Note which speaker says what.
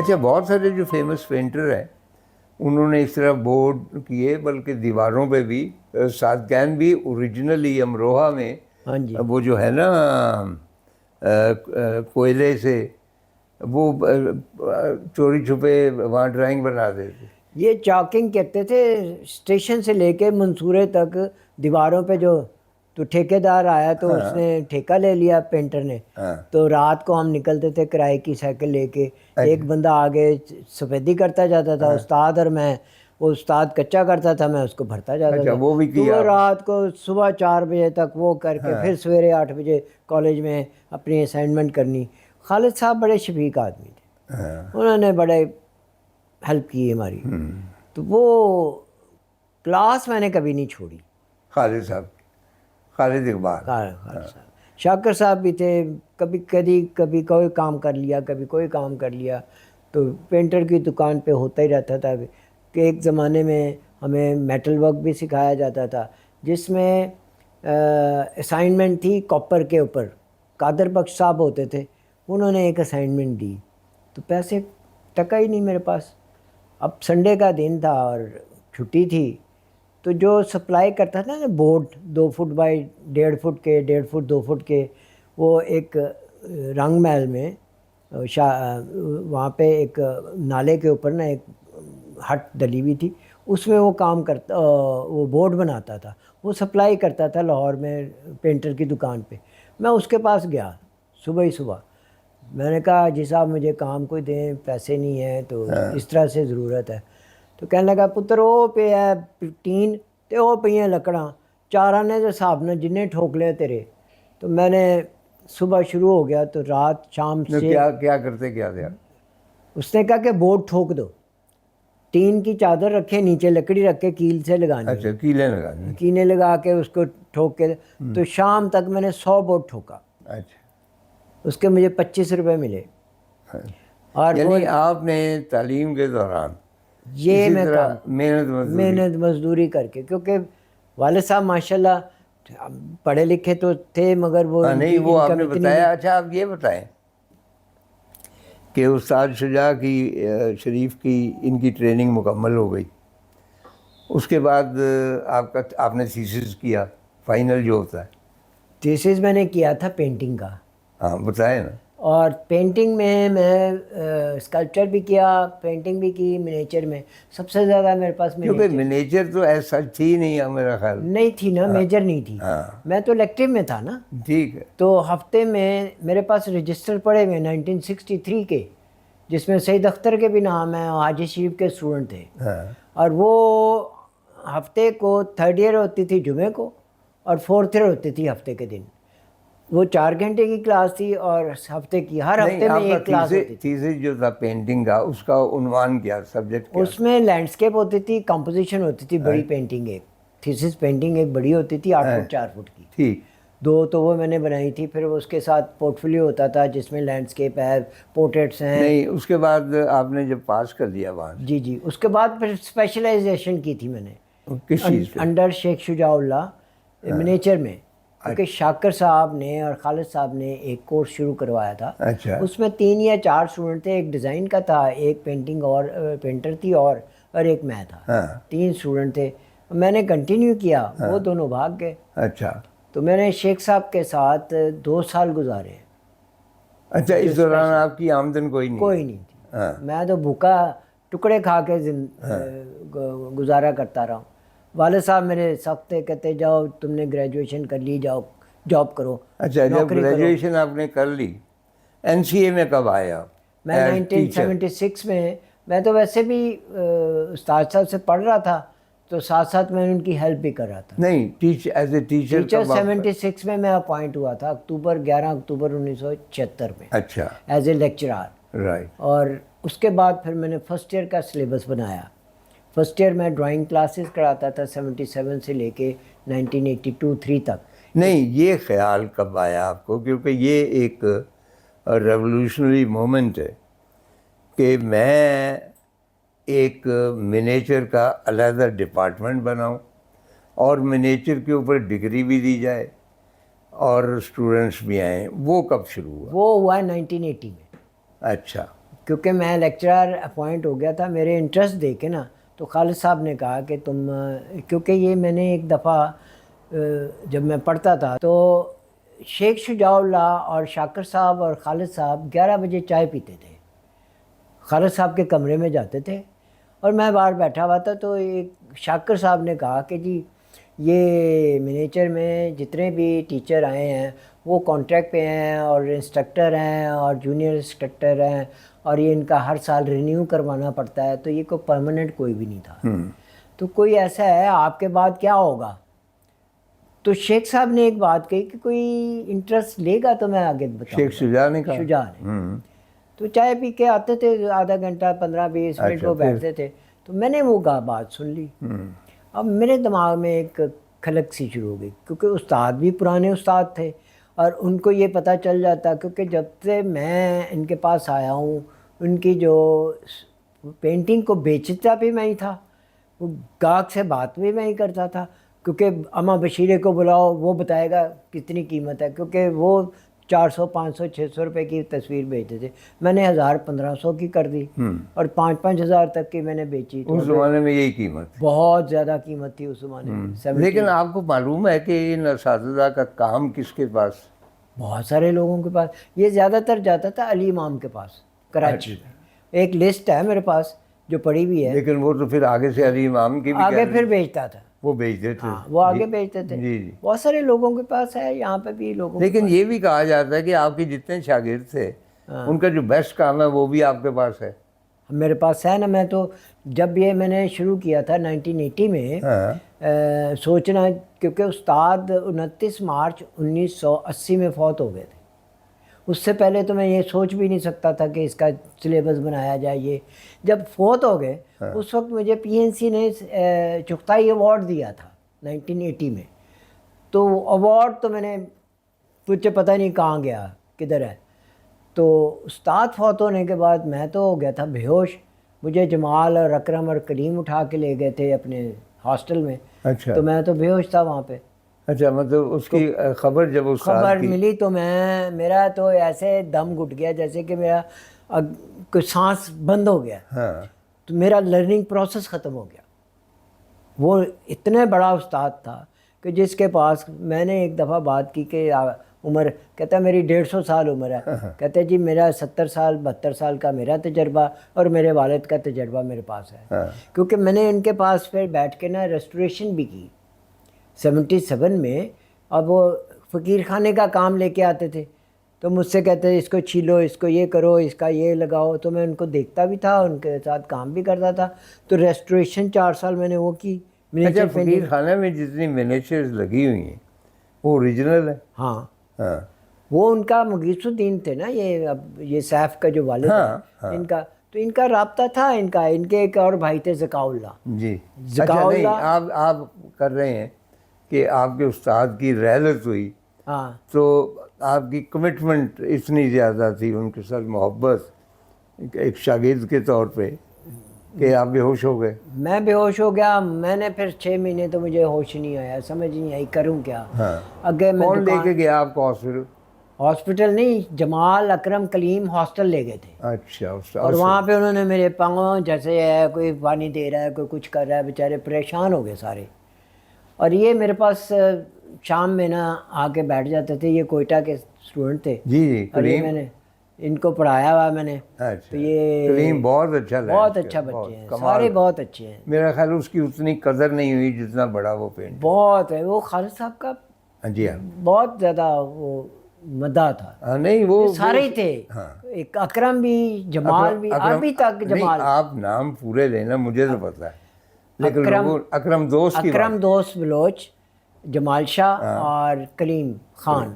Speaker 1: اچھا، بہت سارے جو فیمس پینٹر ہیں انہوں نے اس طرح بورڈ کیے، بلکہ دیواروں پہ بھی. سادگین بھی اوریجنلی امروہہ میں
Speaker 2: ہاں جی
Speaker 1: وہ جو ہے نا کوئلے سے وہ چوری چھپے وہاں ڈرائنگ بنا دیتے.
Speaker 2: یہ چاکنگ کہتے تھے. اسٹیشن سے لے کے منصورے تک دیواروں پہ جو تو ٹھیکیدار آیا تو اس نے ٹھیکہ لے لیا پینٹر نے.
Speaker 1: ہاں
Speaker 2: تو رات کو ہم نکلتے تھے کرائے کی سائیکل لے کے. ایک بندہ آگے سفیدی کرتا جاتا تھا، استاد اور میں. وہ استاد کچا کرتا تھا، میں اس کو بھرتا جاتا
Speaker 1: اچھا،
Speaker 2: تھا.
Speaker 1: وہ بھی
Speaker 2: تو
Speaker 1: کیا
Speaker 2: وہ
Speaker 1: آپ نے؟
Speaker 2: رات کو صبح 4 بجے تک وہ کر کے پھر سویرے 8 بجے کالج میں اپنی اسائنمنٹ کرنی. خالد صاحب بڑے شفیق آدمی تھے، انہوں نے بڑے ہیلپ کی ہماری. تو وہ کلاس میں نے کبھی نہیں چھوڑی.
Speaker 1: خالد صاحب، خالد اقبال.
Speaker 2: خالد صاحب. شاکر صاحب بھی تھے. کبھی کوئی کام کر لیا، کبھی کوئی کام کر لیا. تو پینٹر کی دکان پہ ہوتا ہی رہتا تھا کہ ایک زمانے میں ہمیں میٹل ورک بھی سکھایا جاتا تھا، جس میں اسائنمنٹ تھی کاپر کے اوپر. قادر بخش صاحب ہوتے تھے، انہوں نے ایک اسائنمنٹ دی تو پیسے ٹکا ہی نہیں میرے پاس. اب سنڈے کا دن تھا اور چھٹی تھی، تو جو سپلائی کرتا تھا نا بورڈ 2 فٹ بائی 1.5 فٹ کے 1.5 فٹ 2 فٹ کے، وہ ایک رنگ محل میں وہاں پہ ایک نالے کے اوپر نا ایک ہٹ ڈلی ہوئی تھی، اس میں وہ کام کرتا، وہ بورڈ بناتا تھا. وہ سپلائی کرتا تھا لاہور میں پینٹر کی دکان پہ. میں اس کے پاس گیا صبح ہی صبح. میں نے کہا جی صاحب مجھے کام کوئی دیں، پیسے نہیں ہیں تو اس طرح سے ضرورت ہے. تو کہنے لگا پتر وہ پہ ہے ٹین تے وہ پہ ہیں لکڑاں، 4 آنے کے حساب نے جنہیں ٹھوک لے تیرے. تو میں نے صبح شروع ہو گیا تو رات شام سے
Speaker 1: کیا کرتے کیا تھے؟
Speaker 2: اس نے کہا کہ بورڈ ٹھوک دو، ٹین کی چادر رکھے، نیچے لکڑی رکھ کے کیل سے لگانی.
Speaker 1: اچھا، کیلیں لگانی.
Speaker 2: کینے لگا کے اس کو ٹھوک کے. تو شام تک میں نے 100 بورڈ ٹھوکا.
Speaker 1: اچھا،
Speaker 2: اس کے مجھے 25 روپے ملے. اور
Speaker 1: یعنی آپ نے تعلیم کے دوران
Speaker 2: یہ
Speaker 1: اسی
Speaker 2: میں
Speaker 1: طرح
Speaker 2: کام
Speaker 1: محنت
Speaker 2: مزدوری کر کے، کیونکہ والد صاحب ماشاءاللہ پڑھے لکھے تو تھے مگر وہ
Speaker 1: نہیں، وہ آپ
Speaker 2: انکم
Speaker 1: نے
Speaker 2: اتنی
Speaker 1: بتایا.
Speaker 2: نہیں.
Speaker 1: اچھا، آپ یہ بتائیں کہ استاد شجاع کی شریف کی ان کی ٹریننگ مکمل ہو گئی، اس کے بعد آپ نے تھیسس کیا، فائنل جو ہوتا ہے.
Speaker 2: تھیسس میں نے کیا تھا پینٹنگ کا.
Speaker 1: ہاں بتائیں نا.
Speaker 2: اور پینٹنگ میں اسکلپچر بھی کیا، پینٹنگ بھی کی. منیچر میں سب سے زیادہ میرے پاس
Speaker 1: کیونکہ منیچر تو ایسا تھی نہیں میرا خیال.
Speaker 2: نہیں تھی نا، میجر نہیں تھی. میں تو الیکٹیو میں تھا نا.
Speaker 1: ٹھیک ہے.
Speaker 2: تو ہفتے میں میرے پاس رجسٹر پڑے ہوئے 1963 کے، جس میں سید اختر کے بھی نام ہیں، حاجی شریف کے اسٹوڈنٹ تھے. اور وہ ہفتے کو 3rd ایئر ہوتی تھی جمعے کو اور 4th ایئر ہوتی تھی ہفتے کے دن. وہ 4 گھنٹے کی کلاس تھی اور ہفتے کی ہر ہفتے میں ایک کلاس ہوتی تھی.
Speaker 1: تھیسس جو تھا پینٹنگ کا، اس کا عنوان کیا، سبجیکٹ کیا؟
Speaker 2: اس میں لینڈسکیپ ہوتی تھی، کمپوزیشن ہوتی تھی، بڑی پینٹنگ. ایک تھیسس پینٹنگ ایک بڑی ہوتی تھی 8 فٹ 4 فٹ کی.
Speaker 1: ٹھیک.
Speaker 2: 2 تو وہ میں نے بنائی تھی. پھر اس کے ساتھ پورٹ فولیو ہوتا تھا جس میں لینڈسکیپ ہے، پورٹریٹس ہیں.
Speaker 1: نہیں، اس کے بعد آپ نے جب پاس کر لیا وہاں سے،
Speaker 2: جی اس کے بعد پھر اسپیشلائزیشن کی تھی میں نے
Speaker 1: کس چیز پہ؟
Speaker 2: انڈر شیخ شجاع اللہ منیچر میں. کیونکہ شاکر صاحب نے اور خالد صاحب نے ایک کورس شروع کروایا تھا.
Speaker 1: اچھا.
Speaker 2: اس میں 3 یا 4 اسٹوڈنٹ تھے. ایک ڈیزائن کا تھا، ایک پینٹنگ اور پینٹر تھی، اور ایک میں تھا. 3 اسٹوڈنٹ تھے. میں نے کنٹینیو کیا، وہ دونوں بھاگ گئے.
Speaker 1: اچھا.
Speaker 2: تو میں نے شیخ صاحب کے ساتھ 2 سال گزارے.
Speaker 1: اچھا، اس دوران آپ کی آمدن کوئی
Speaker 2: نہیں تھی. میں تو بھوکا ٹکڑے کھا کے گزارا کرتا رہا ہوں. والد صاحب میرے سخت تھے، کہتے جاؤ تم نے گریجویشن کر لی، جاؤ جاب کرو.
Speaker 1: اچھا، جب گریجویشن آپ نے کر لی، NCA میں کب آئے آپ؟
Speaker 2: میں 1976 میں تو ویسے بھی استاد صاحب سے پڑھ رہا تھا، تو ساتھ ساتھ میں ان کی ہیلپ بھی کر رہا تھا.
Speaker 1: نہیں، ایز اے ٹیچر
Speaker 2: 76 میں اپوائنٹ ہوا تھا، 11 اکتوبر 1976 میں.
Speaker 1: اچھا.
Speaker 2: As a lecturer.
Speaker 1: رائٹ.
Speaker 2: اور اس کے بعد پھر میں نے فرسٹ ایئر کا سلیبس بنایا. فرسٹ ایئر میں ڈرائنگ کلاسز کراتا تھا 77 سے لے کے 1982-3 تک.
Speaker 1: نہیں، یہ خیال کب آیا آپ کو؟ کیونکہ یہ ایک ریولوشنری مومنٹ ہے کہ میں ایک منیچر کا علیحدہ ڈپارٹمنٹ بناؤں اور منیچر کے اوپر ڈگری بھی دی جائے اور اسٹوڈنٹس بھی آئیں. وہ کب شروع ہوا؟
Speaker 2: وہ ہوا ہے 1980 میں.
Speaker 1: اچھا.
Speaker 2: کیونکہ میں لیکچرر اپوائنٹ ہو گیا تھا، میرے انٹرسٹ دیکھے نا، تو خالد صاحب نے کہا کہ تم، کیونکہ یہ میں نے ایک دفعہ جب میں پڑھتا تھا تو شیخ شجاع اللہ اور شاکر صاحب اور خالد صاحب 11 بجے چائے پیتے تھے، خالد صاحب کے کمرے میں جاتے تھے اور میں باہر بیٹھا ہوا تھا، تو ایک شاکر صاحب نے کہا کہ جی یہ منیچر میں جتنے بھی ٹیچر آئے ہیں وہ کانٹریکٹ پہ ہیں اور انسٹرکٹر ہیں اور جونیئر انسٹرکٹر ہیں، اور یہ ان کا ہر سال رینیو کروانا پڑتا ہے، تو یہ کوئی پرماننٹ کوئی بھی نہیں تھا، تو کوئی ایسا ہے آپ کے بعد کیا ہوگا؟ تو شیخ صاحب نے ایک بات کہی کہ کوئی انٹرسٹ لے گا تو میں آگے بتاؤں گا۔
Speaker 1: شیخ شجاع نے کہا؟
Speaker 2: شجاع نے۔ تو چائے پی کے آتے تھے، آدھا گھنٹہ 15-20 منٹ وہ بیٹھتے تھے، تو میں نے وہ بات سن لی۔ اب میرے دماغ میں ایک کھلک سی شروع ہو گئی، کیونکہ استاد بھی پرانے استاد تھے اور ان کو یہ پتہ چل جاتا، کیونکہ جب سے میں ان کے پاس آیا ہوں ان کی جو پینٹنگ کو بیچتا بھی میں ہی تھا، وہ گاہک سے بات بھی میں ہی کرتا تھا، کیونکہ اما بشیرے کو بلاؤ وہ بتائے گا کتنی قیمت ہے، کیونکہ وہ 400 500 600 روپے کی تصویر بیچتے تھے، میں نے 1000 1500 کی کر دی اور 5 ہزار تک کی میں نے بیچی۔
Speaker 1: اس زمانے میں یہی قیمت،
Speaker 2: بہت زیادہ قیمت تھی اس زمانے میں۔
Speaker 1: لیکن آپ کو معلوم ہے کہ ان اساتذہ کا کام کس کے پاس؟
Speaker 2: بہت سارے لوگوں کے پاس، یہ زیادہ تر جاتا تھا علی امام کے پاس کراچی میں، ایک لسٹ ہے میرے پاس جو پڑی ہوئی ہے،
Speaker 1: لیکن وہ تو پھر آگے سے علی امام کی بھی
Speaker 2: آگے پھر بیچتا تھا،
Speaker 1: وہ بیچتے تھے،
Speaker 2: وہ آگے بیچتے تھے۔
Speaker 1: جی جی۔
Speaker 2: بہت سارے لوگوں کے پاس ہے، یہاں پہ بھی لوگوں کے
Speaker 1: لیکن یہ بھی کہا جاتا ہے کہ آپ کے جتنے شاگرد تھے ان کا جو بیسٹ کام ہے وہ بھی آپ کے پاس ہے۔
Speaker 2: میرے پاس ہے نا، میں تو جب یہ میں نے شروع کیا تھا 1980 میں سوچنا، کیونکہ استاد 29 مارچ 1980 میں فوت ہو گئے تھے، اس سے پہلے تو میں یہ سوچ بھی نہیں سکتا تھا کہ اس کا سلیبس بنایا جائے۔ یہ جب فوت ہو گئے اس وقت مجھے پی این سی نے چغتائی ایوارڈ دیا تھا 1980 میں، تو ایوارڈ تو میں نے مجھے پتہ نہیں کہاں گیا، کدھر ہے۔ تو استاد فوت ہونے کے بعد میں تو ہو گیا تھا بے ہوش، مجھے جمال اور اکرم اور کلیم اٹھا کے لے گئے تھے اپنے ہاسٹل میں،
Speaker 1: اچھا،
Speaker 2: تو میں تو بے ہوش تھا وہاں پہ۔
Speaker 1: اچھا، مطلب اس کی خبر جب
Speaker 2: خبر ملی تو میرا تو ایسے دم گھٹ گیا جیسے کہ میرا کوئی سانس بند ہو گیا، تو میرا لرننگ پروسیس ختم ہو گیا۔ وہ اتنے بڑا استاد تھا کہ جس کے پاس میں نے ایک دفعہ بات کی کہ عمر، کہتا ہے میری 150 سال عمر ہے، کہتے جی میرا 70 سال 72 سال کا میرا تجربہ اور میرے والد کا تجربہ میرے پاس ہے، کیونکہ میں نے ان کے پاس پھر بیٹھ کے نا ریسٹوریشن بھی کی 77 میں۔ اب وہ فقیر خانے کا کام لے کے آتے تھے تو مجھ سے کہتے تھے اس کو چھیلو، اس کو یہ کرو، اس کا یہ لگاؤ، تو میں ان کو دیکھتا بھی تھا، ان کے ساتھ کام بھی کرتا تھا، تو ریسٹوریشن 4 سال میں نے وہ کی۔
Speaker 1: اچھا، فقیر خانے میں جتنی منیچرز لگی ہوئی ہیں وہ اوریجنل ہے؟
Speaker 2: ہاں، وہ ان کا مغیث الدین تھے نا، یہ سیف کا جو والد ہے ان کا، تو ان کا رابطہ تھا، ان کے ایک اور بھائی تھے ذکاء اللہ۔
Speaker 1: جی، اچھا، نہیں آپ کر رہے ہیں کہ آپ کے استاد کی رحلت ہوئی،
Speaker 2: ہاں،
Speaker 1: تو آپ کی کمٹمنٹ اتنی زیادہ تھی، ان کے ساتھ محبت ایک شاگرد کے طور پہ، کہ آپ بے ہوش ہو گئے؟
Speaker 2: میں بے ہوش ہو گیا، میں نے پھر 6 مہینے تو مجھے ہوش نہیں آیا، سمجھ نہیں آئی کروں کیا۔ اگے میں
Speaker 1: کون لے کے گیا آپ کو
Speaker 2: ہاسپٹل نہیں، جمال اکرم کلیم ہاسٹل لے گئے تھے۔
Speaker 1: اچھا،
Speaker 2: اور وہاں پہ انہوں نے میرے پاؤں جیسے ہے، کوئی پانی دے رہا ہے، کوئی کچھ کر رہا ہے، بیچارے پریشان ہو گئے سارے۔ اور یہ میرے پاس شام میں نا آ کے بیٹھ جاتے تھے، یہ کوئٹہ کے اسٹوڈنٹ تھے،
Speaker 1: جی،
Speaker 2: اور یہ میں نے ان کو پڑھایا ہوا میں نے، تو یہ
Speaker 1: کلیم بہت اچھا
Speaker 2: بچے ہیں، سارے بہت اچھے ہیں۔
Speaker 1: میرا خیال اس کی اتنی قدر نہیں ہوئی جتنا بڑا وہ پینٹ
Speaker 2: بہت ہے، وہ خالد صاحب کا
Speaker 1: جی ہاں
Speaker 2: بہت زیادہ وہ مداح تھا،
Speaker 1: نہیں وہ
Speaker 2: سارے ہی تھے، ایک اکرم بھی، جمال بھی، ابھی تک جمال۔
Speaker 1: آپ نام پورے لینا، مجھے تو پتا ہے، لیکن لوگوں اکرم دوست
Speaker 2: بلوچ، جمال شاہ اور کلیم خان،